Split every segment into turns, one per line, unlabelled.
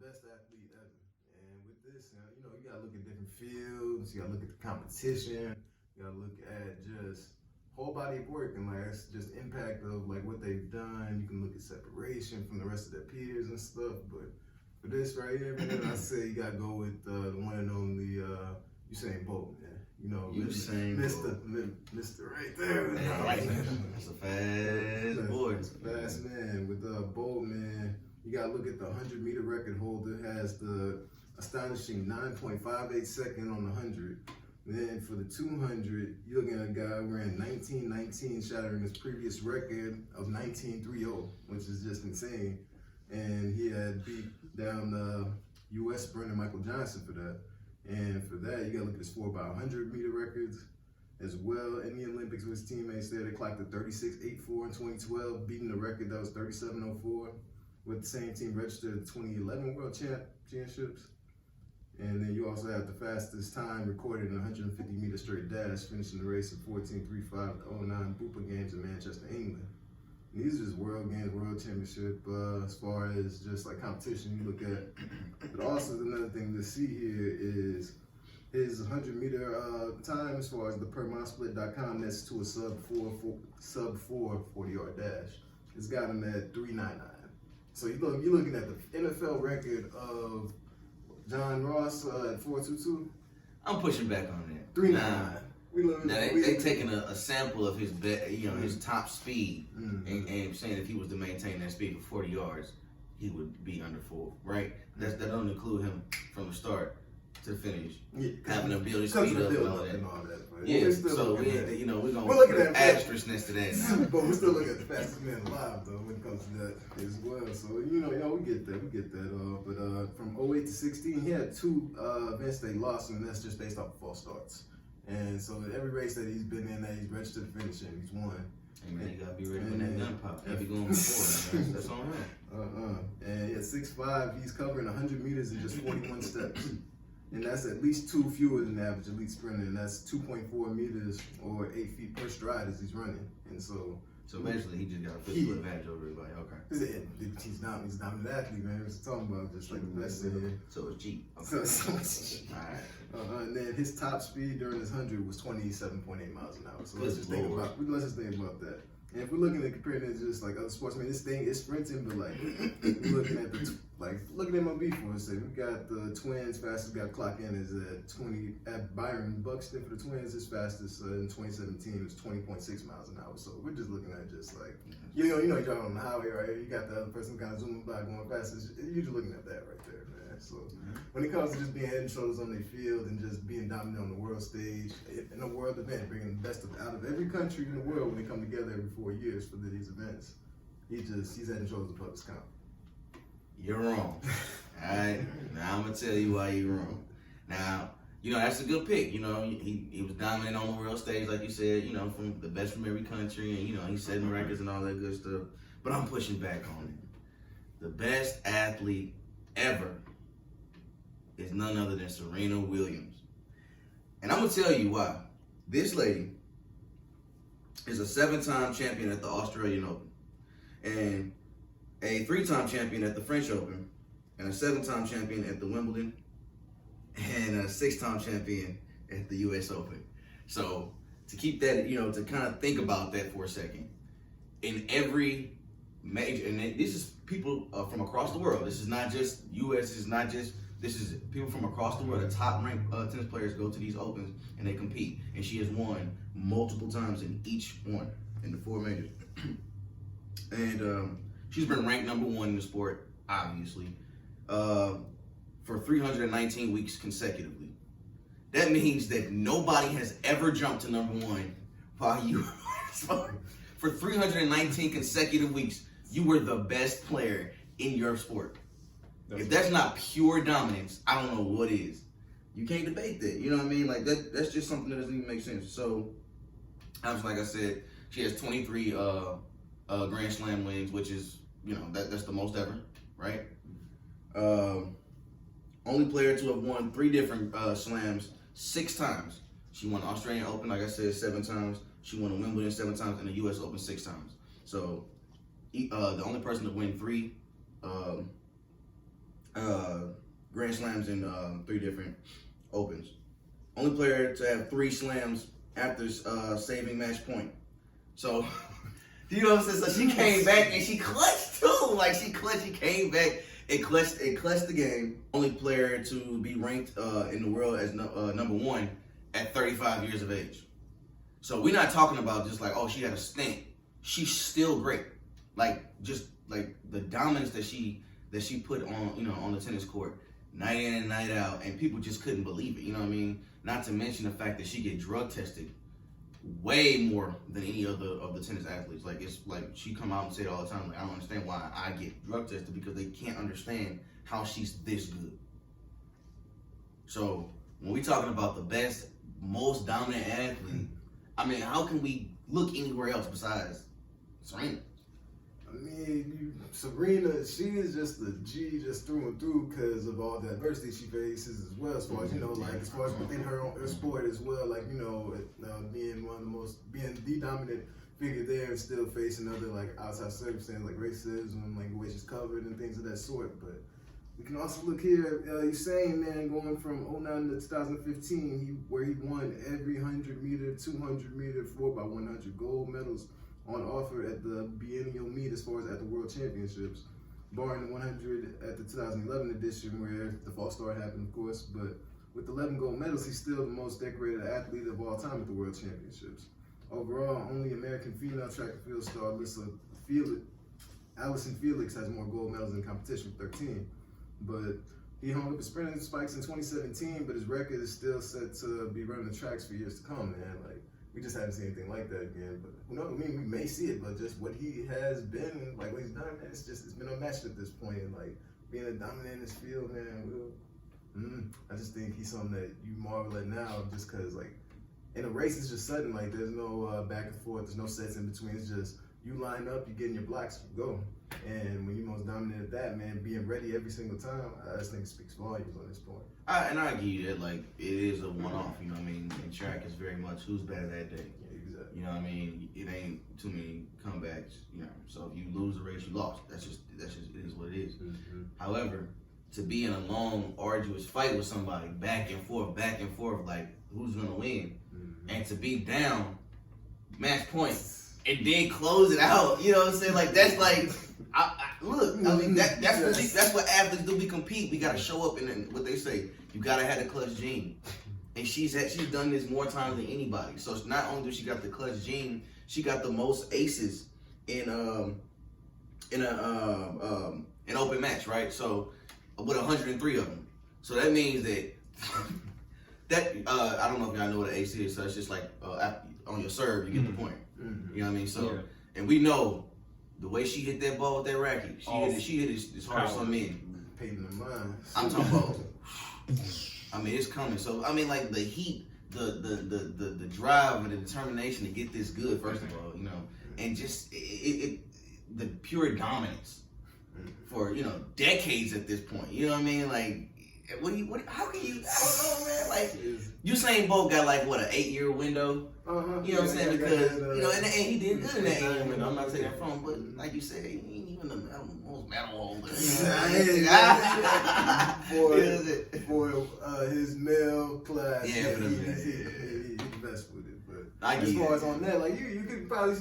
best athlete ever. And with this, you gotta look at different fields. You gotta look at the competition. You gotta look at just whole body of work and like it's just impact of like what they've done. You can look at separation from the rest of their peers and stuff. But for this right here, man, I say you gotta go with the one and only Usain Bolt, man.
Usain
Mr. right there.
That's a fast boy.
That's a fast man. With Bolt, man, you gotta look at the 100-meter record holder. Has the astonishing 9.58 second on the 100. Then for the 200, you're looking at a guy wearing 1919, shattering his previous record of 1930, which is just insane. And he had beat down the U.S. sprinter Michael Johnson for that. And for that, you gotta look at his 4x100-meter records as well. In the Olympics with his teammates there, they clocked a 36.84 in 2012, beating the record that was 37.04. With the same team registered at the 2011 World Championships. And then you also have the fastest time recorded in 150-meter straight dash, finishing the race at 14.35 at the 09 Bupa Games in Manchester, England. And these are just world games, world championship, as far as just like competition you look at. But also another thing to see here is his 100-meter time as far as the permisplit.com, that's to a sub 4 40-yard dash. It's got him at 3.99. So you're looking at the NFL record of John Ross at 4.22.
I'm pushing back on that.
3.99.
Now they taking a sample of his his top speed and saying if he was to maintain that speed for 40 yards, he would be under 4. Right? That don't include him from the start to the finish, having to build his speed up and all that. Yeah, so we're gonna put asterisk next to that.
But we're still looking at the fastest man alive though when it comes to that as well. So we get that. But from 08 to 16, he had 2 events that he lost, and that's just based off of false starts. And so every race that he's been in that he's registered to finish in, he's won.
Hey man, you gotta be ready when that gun pop. Can't be going before. That's on him.
And at 6'5", he's covering 100 meters in just 41 steps. And that's at least 2 fewer than the average elite sprinter, and that's 2.4 meters or 8 feet per stride as he's running. And so
basically he just got a physical advantage over everybody. Okay.
He's a dominant athlete, man. We're talking about just like the best in here.
So it's cheap.
So
Okay.
it's cheap. All right. And then his top speed during his 100 was 27.8 miles an hour. So let's just think about that. And if we're looking at comparing it to just like other sports, I mean, this thing is sprinting, but like we're looking at look at MLB for a second. We got the Twins fastest got clock in is at 20 at Byron Buxton for the Twins. His fastest in 2017 was 20.6 miles an hour. So we're just looking at just like you're driving on the highway right here. You got the other person kind of zooming by going fast. You're just looking at that right there, man. So when it comes to just being head and shoulders on their field and just being dominant on the world stage in a world event, bringing the best out of every country in the world when they come together every 4 years for these events, he's head and shoulders above his comp.
You're wrong. Alright? Now I'm gonna tell you why you're wrong. Now, that's a good pick. He was dominant on the world stage, like you said, from the best from every country, and he's setting records and all that good stuff. But I'm pushing back on it. The best athlete ever is none other than Serena Williams. And I'm gonna tell you why. This lady is a 7-time champion at the Australian Open, and a 3-time champion at the French Open, and a 7-time champion at the Wimbledon, and a 6-time champion at the US Open. So to keep that, to kind of think about that for a second, in every major, and this is people from across the world. This is not just US. This is people from across the world. The top ranked tennis players go to these Opens and they compete. And she has won multiple times in each one in the 4 majors. And she's been ranked number 1 in the sport, obviously, for 319 weeks consecutively. That means that nobody has ever jumped to number 1 while you for 319 consecutive weeks. You were the best player in your sport. If that's not pure dominance, I don't know what is. You can't debate that. You know what I mean? Like that's just something that doesn't even make sense. So, obviously, like I said, she has 23 Grand Slam wins, which is that's the most ever, right? Only player to have won 3 different slams 6 times. She won the Australian Open, like I said, 7 times. She won the Wimbledon 7 times and the US Open 6 times. So the only person to win 3 Grand Slams and 3 different Opens. Only player to have 3 slams after saving match point. So, you know what I'm saying? So she came back and she clutched too. Like she came back and clutched the game. Only player to be ranked in the world as number 1 at 35 years of age. So we're not talking about just like, oh, she had a stint. She's still great. Like just like the dominance that she put on, you know, on the tennis court, night in and night out, and people just couldn't believe it. You know what I mean? Not to mention the fact that she get drug tested way more than any other of the tennis athletes. Like it's like she come out and say it all the time. Like I don't understand why I get drug tested because they can't understand how she's this good. So when we talking about the best, most dominant athlete, I mean, how can we look anywhere else besides Serena?
I mean, Serena, she is just a G just through and through because of all the adversity she faces as well. As far as, you know, like as far as within her sport as well, like, you know, being one of the most, being the dominant figure there and still facing other like outside circumstances like racism, like the way she's covered and things of that sort. But we can also look here, Usain, man, going from 09 to 2015, where he won every 100 meter, 200 meter, 4x100 gold medals on offer at the biennial meet as far as at the World Championships, barring the 100 at the 2011 edition where the false start happened, of course. But with 11 gold medals, he's still the most decorated athlete of all time at the World Championships. Overall, only American female track and field star Allison Felix has more gold medals in the competition with 13. But he hung up his sprinting spikes in 2017, but his record is still set to be running the tracks for years to come, man. Like, we just haven't seen anything like that again. But who knows? I mean, we may see it, but just what he has been, like what he's done, man, it's been unmatched at this point. And like being a dominant in this field, man, I just think he's something that you marvel at now, just because like in a race it's just sudden. Like there's no back and forth, there's no sets in between. It's just you line up, you get in your blocks, you go. And when you're most dominant at that, man, being ready every single time, I just think it speaks volumes on this point.
And I give you that, like, it is a one-off, you know what I mean? And track is very much who's better that day.
Yeah, exactly.
You know what I mean? It ain't too many comebacks, you know. So if you lose the race, you lost. That's just it is what it is.
Mm-hmm.
However, to be in a long, arduous fight with somebody, back and forth, like, who's gonna win? Mm-hmm. And to be down, match point, and then close it out, you know what I'm saying? Like, that's like, look, I mean, that's what athletes do. We compete. We got to show up, and what they say, you got to have the clutch gene. And she's done this more times than anybody. So not only does she got the clutch gene, she got the most aces in an open match, right? So with 103 of them. So that means that I don't know if y'all know what an ace is. So it's just like on your serve, you get the point. You know what I mean? So and we know. The way she hit that ball with that racket, she hit it as hard as some men.
Paving the mind.
I'm talking about. I mean, it's coming. So I mean, like the heat, the drive, and the determination to get this good. First of all, you know, and just the pure dominance for decades at this point. You know what I mean? Like, how can you? I don't know, man. Like, Usain Bolt got like what, an 8-year window. You know what I'm saying? Because and he did good in that 8-year window. I'm not taking that from him, but like you said, he ain't even the most medal holder.
For his male class,
yeah,
he's the best with it. But
as
far as on that, like you could probably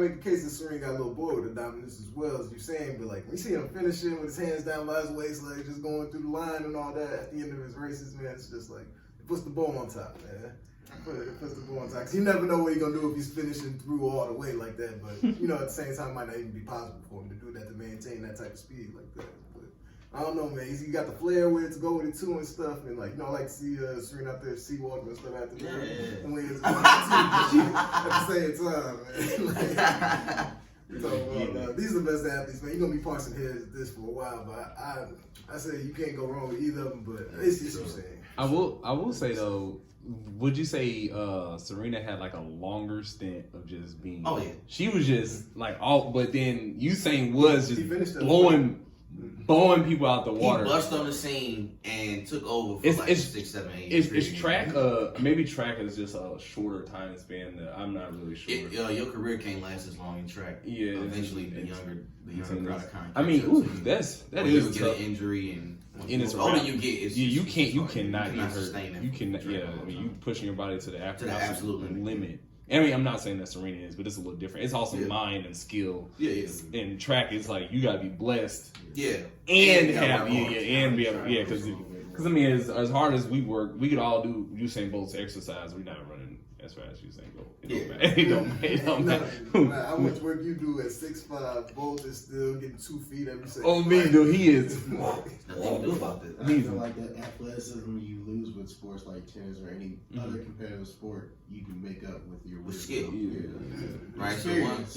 make the case that Serena got a little bored with the dominance as well, as you're saying. But like when you see him finishing with his hands down by his waist, like just going through the line and all that at the end of his races, man, it's just like it puts the bow on top, man. It puts the ball on top. Cause you never know what he's gonna do if he's finishing through all the way like that. But at the same time, it might not even be possible for him to do that, to maintain that type of speed like that. But I don't know, man. He got the flair with it to go with it too and stuff. And like, I like to see Serena out there seawalking and stuff after that. And when it's at the same time, man. So these are the best athletes, man. You're gonna be parsing heads at this for a while, but I say you can't go wrong with either of them. But it's just what I'm saying.
I will say though. Would you say Serena had like a longer stint of just being?
Oh yeah,
she was just like all. But then Usain was just blowing people out the water.
He bust on the scene and took over for like 6, 7, 8 years.
It's track. Maybe track is just a shorter time span. I'm not really sure.
Your career can't last as long in track.
Yeah,
eventually the younger crowd kind of.
I mean, that is
get an injury and
and it's
the older
around.
you get, it's
Yeah,
just,
you cannot get hurt.
sustain that
You cannot.
for a
Yeah,
long
I mean,
time.
you pushing your body to the
absolute
limit. I mean, I'm not saying that Serena is, but it's a little different. It's also mind and skill.
Yeah.
In track, it's like you gotta be blessed.
Yeah.
And have and be able because I mean as hard as we work, we could all do Usain Bolt's exercise. We're not running as fast as Usain Bolt. It don't matter.
How much work you do at 6'5", Bolt is still getting 2 feet every second.
Oh man, dude, he is.
Nothing to do about that.
I feel like that athleticism you lose with sports like tennis or any other competitive sport, you can make up with your
skill. Right. So
Experience.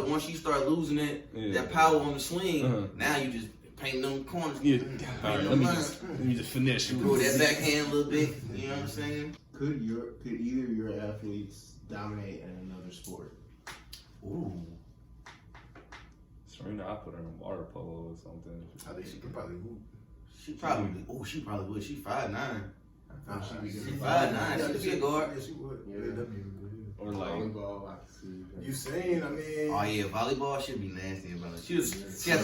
once you start losing it, that power on the swing, now you just paint them corners.
Yeah. All right, let me just finish.
Pull that backhand a little bit. You know what I'm saying?
Could either your athletes dominate in another sport?
Ooh.
Serena, I put her in water polo or something.
I think she could probably hoop.
She probably would. She's 5'9".
She'd
She's 5'9". She could be a guard.
Yeah, she would.
Yeah.
Or like
Volleyball, I can see.
You saying? I mean.
Oh yeah, volleyball should be nasty about it. She has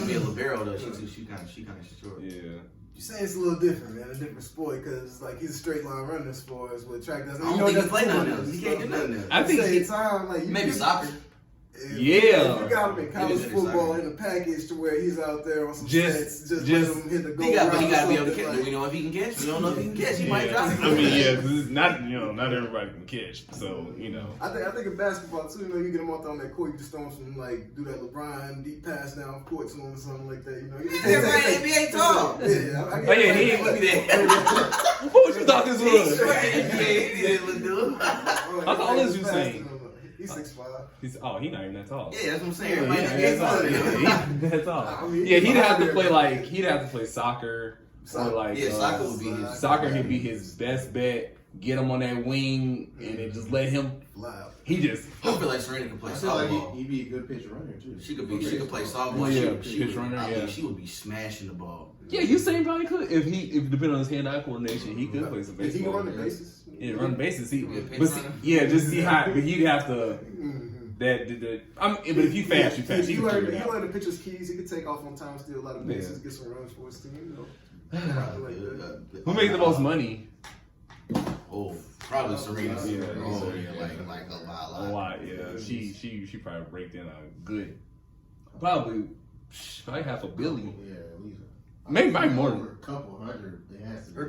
to be a libero though. She kind of short.
yeah.
You saying it's a little different, man. A different sport because like he's a straight line runner as far as what track does.
I don't think he play nothing else. He can't do nothing else.
I think
at the same time, like
Maybe soccer.
If
Yeah.
you got him in college
Maybe
football
soccer.
in a package to where he's out there on some
Just-
sets, just
just-
let him hit the goal.
He got to be able to
route or
catch.
something,
We know if he can catch. We don't know if he can catch. He might
Yeah.
drop it.
I mean, yeah, 'cause it's not everybody can catch. So
I think in basketball too, you get him out there on that court, you just throw him some like do that LeBron deep pass down court to him or something like that.
Yeah, NBA tall.
Yeah,
Oh yeah, he ain't
Look at that.
What you thought this was?
NBA.
How tall is Usain?
He's 6'5".
He's not even that tall.
Yeah, that's what I'm saying.
Yeah,
Everybody
yeah,
in the
that's
NBA
all.
tall.
Yeah, that's all.
I mean,
Yeah, he'd have to
he's
play
out
like he'd have to play soccer or like
Yeah, soccer would be his.
soccer. He'd be his best bet. Get him on that wing and then just let him.
Loud.
He just.
I feel like Serena can play
I feel like
softball.
he'd be a good pitch runner too.
She could play softball.
Yeah,
She
pitch
would-
runner,
I
yeah.
mean, she would be smashing the ball.
Yeah, Usain probably could if depending on his hand-eye coordination, he could play some
If he
baseball.
can run the bases.
Yeah, run the bases. He,
pitch
but
runner.
yeah, just see how. But he'd have to.
Mhm.
But if you fast, you fast.
He
You can
learned
figure it out.
the pitcher's keys. He could take off on time, steal a lot of bases, get some runs for his team. Probably like that.
Who makes the most money?
Oh, probably Serena.
Yeah,
Oh,
yeah.
yeah, like a lot.
A lot, yeah. She probably raked in a good, probably half a billion.
Yeah, at least.
Maybe more.
Over a couple hundred. It has to be.
Her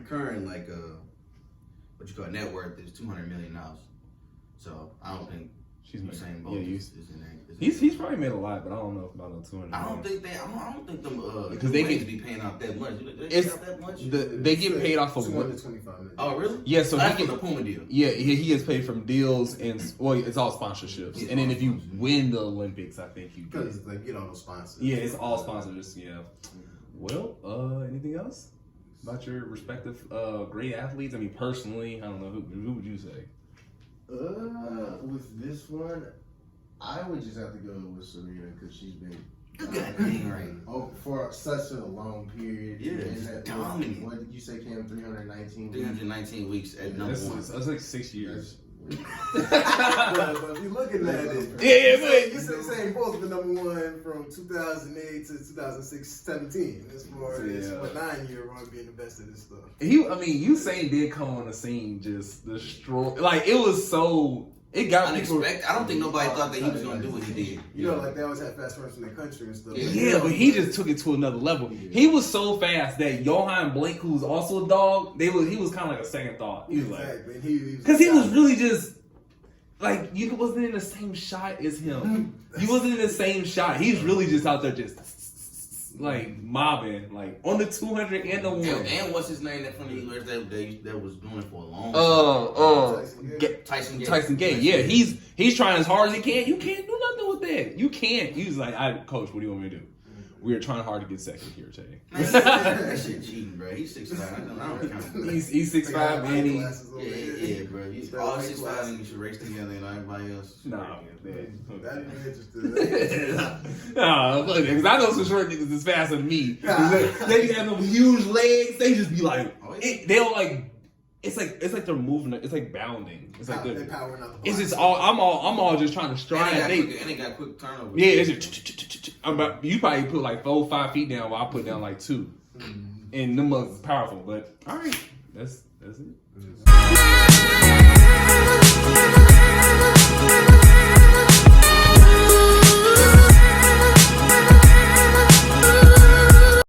current like what you call net worth is $200 million. So I don't think
She's
Usain
making.
Bolt
Yeah,
is in that.
he's probably made a lot, but I don't know about no 200.
I don't think them
Because they
wings
get-
be paying out that much. They
It's-
pay out that much.
They get paid off of what?
225 million.
Oh really?
Yeah, so
That's
he
from
get,
the Puma deal.
yeah, he gets paid from deals and it's all sponsorships.
Yeah,
And then
all
if you
sponsorships.
win the Olympics, I think you get.
Because like get all those sponsors.
Yeah, it's all sponsors. Yeah. Well, anything else about your respective great athletes? I mean, personally, I don't know who would you say?
With this one, I would just have to go with Serena because she's been
You got dang right.
for such a long period.
Yeah,
And
it's
that-
dominant.
What did you say, Cam? 319.
319 weeks at number one.
That's like 6 years.
But if you're looking at it,
Yeah,
you say Bolt's been number one from 2008 to 17 as far as
Yeah.
a 9-year run being the best of this stuff.
Usain did come on the scene, just destroy. Like it was so. It got people.
Unexpected. I don't think nobody thought that he was gonna do what he did.
You know, like they always have fast runners from their country and stuff.
Yeah, but he just took it to another level. He was so fast that Johan Blake, who's also a dog, he was kind of like a second thought. He was like,
Exactly.
because he was really just like you wasn't in the same shot as him. You wasn't in the same shot. He's really just out there just like mobbing, like on the 200 and the one.
And what's his name that from the Eagles that was doing it for a long time? Tyson Gay.
Tyson Gay, yeah, he's trying as hard as he can. You can't do nothing with that. You can't. He was like, Coach, what do you want me to do? We are trying hard to get second here, Tay.
Man, that shit cheating, bro. He's 6'5". I don't count.
He's 6'5", and he.
Yeah, bro. He's all 6'5", and you should race together, and everybody else.
Nah, man.
That'd be interesting.
Nah, because I know some short niggas is faster than me. They have them huge legs. They just be like,
Oh, yeah.
they'll like it's like they're moving. It's like bounding. It's like
they're powering out the
it's
box.
just all. I'm all just trying to stride.
And they got quick turnovers.
Yeah, it's just. You probably put like 4 or 5 feet down, while I put down like 2. And them mugs is powerful. But all right, that's it.